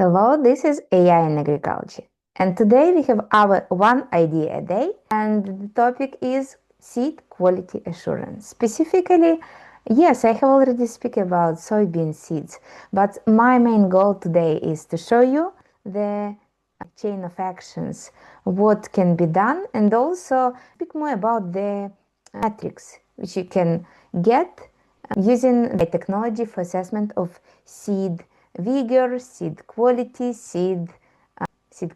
Hello, this is AI in Agriculture, and today we have our one idea a day, and the topic is seed quality assurance. Specifically, yes, I have already spoken about soybean seeds, but my main goal today is to show you the chain of actions, what can be done, and also speak more about the metrics which you can get using the technology for assessment of seed vigor, seed quality, seed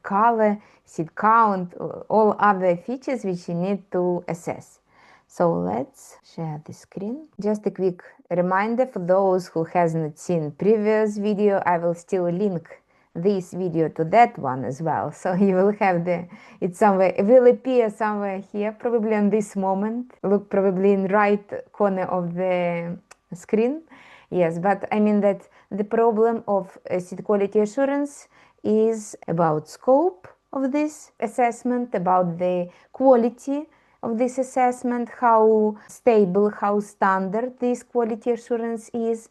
color, seed count, all other features which you need to assess. So let's share the screen. Just a quick reminder for those who hasn't seen previous video, I will still link this video to that one as well. So you will have it somewhere, it will appear somewhere here, probably on this moment. Look, probably in right corner of the screen. Yes, but I mean that the problem of seed quality assurance is about scope of this assessment, about the quality of this assessment, how stable, how standard this quality assurance is,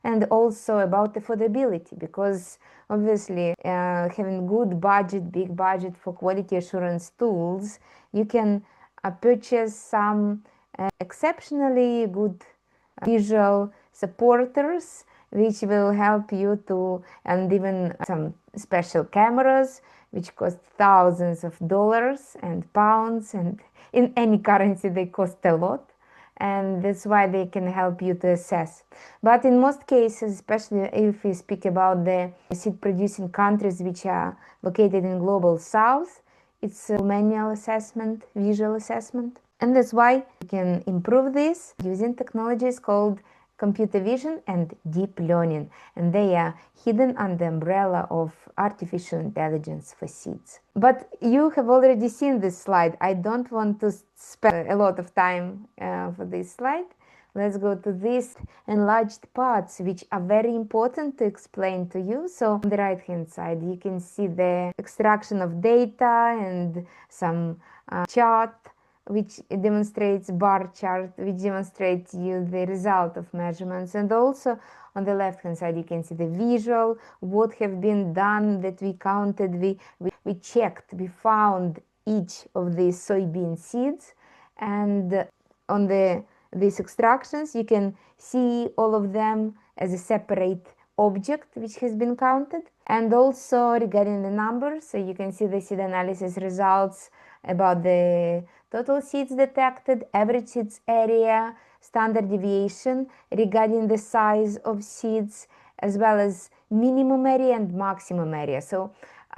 and also about affordability, because obviously having good budget, big budget for quality assurance tools, you can purchase some exceptionally good visual supporters which will help you to, and even some special cameras which cost thousands of dollars and pounds, and in any currency they cost a lot, and that's why they can help you to assess. But in most cases, especially if we speak about the seed producing countries which are located in global south, it's a manual assessment, visual assessment. And that's why you can improve this using technologies called computer vision and deep learning, and they are hidden under the umbrella of artificial intelligence for seeds. But you have already seen this slide. I don't want to spend a lot of time for this slide. Let's go to these enlarged parts, which are very important to explain to you. So on the right hand side, you can see the extraction of data and some chart which demonstrates bar chart, which demonstrates you the result of measurements. And also on the left hand side you can see the visual, what have been done, that we counted, we checked, we found each of these soybean seeds, and on these extractions you can see all of them as a separate object which has been counted. And also regarding the numbers, so you can see the seed analysis results about the total seeds detected, average seeds area, standard deviation regarding the size of seeds, as well as minimum area and maximum area. So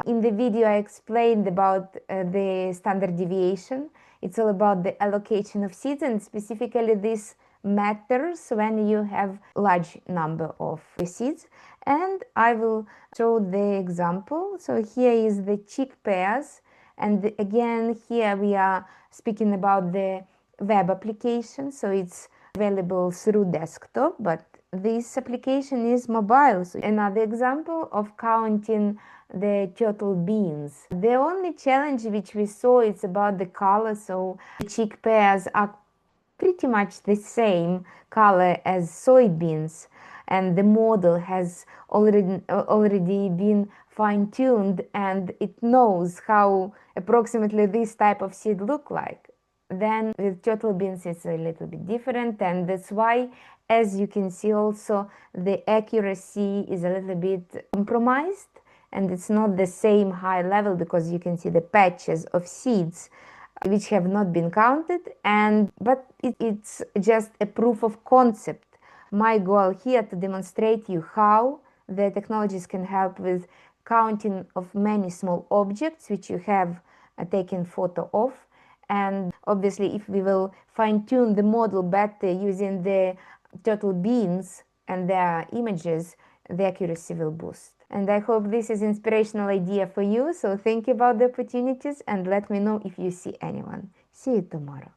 in the video I explained about the standard deviation. It's all about the allocation of seeds, and specifically this matters when you have large number of seeds. And I will show the example. So here is the chickpeas, and again here we are speaking about the web application, so it's available through desktop, but this application is mobile. So another example of counting the turtle beans. The only challenge which we saw is about the color. So the chickpeas are pretty much the same color as soybeans, and the model has already been fine-tuned, and it knows how approximately this type of seed look like. Then with turtle beans it's a little bit different, and that's why, as you can see also, the accuracy is a little bit compromised, and it's not the same high level, because you can see the patches of seeds which have not been counted, but it's just a proof of concept. My goal here to demonstrate you how the technologies can help with counting of many small objects which you have taken photo of. And obviously if we will fine-tune the model better using the turtle beans and their images, the accuracy will boost. And I hope this is an inspirational idea for you. So think about the opportunities and let me know if you see anyone. See you tomorrow.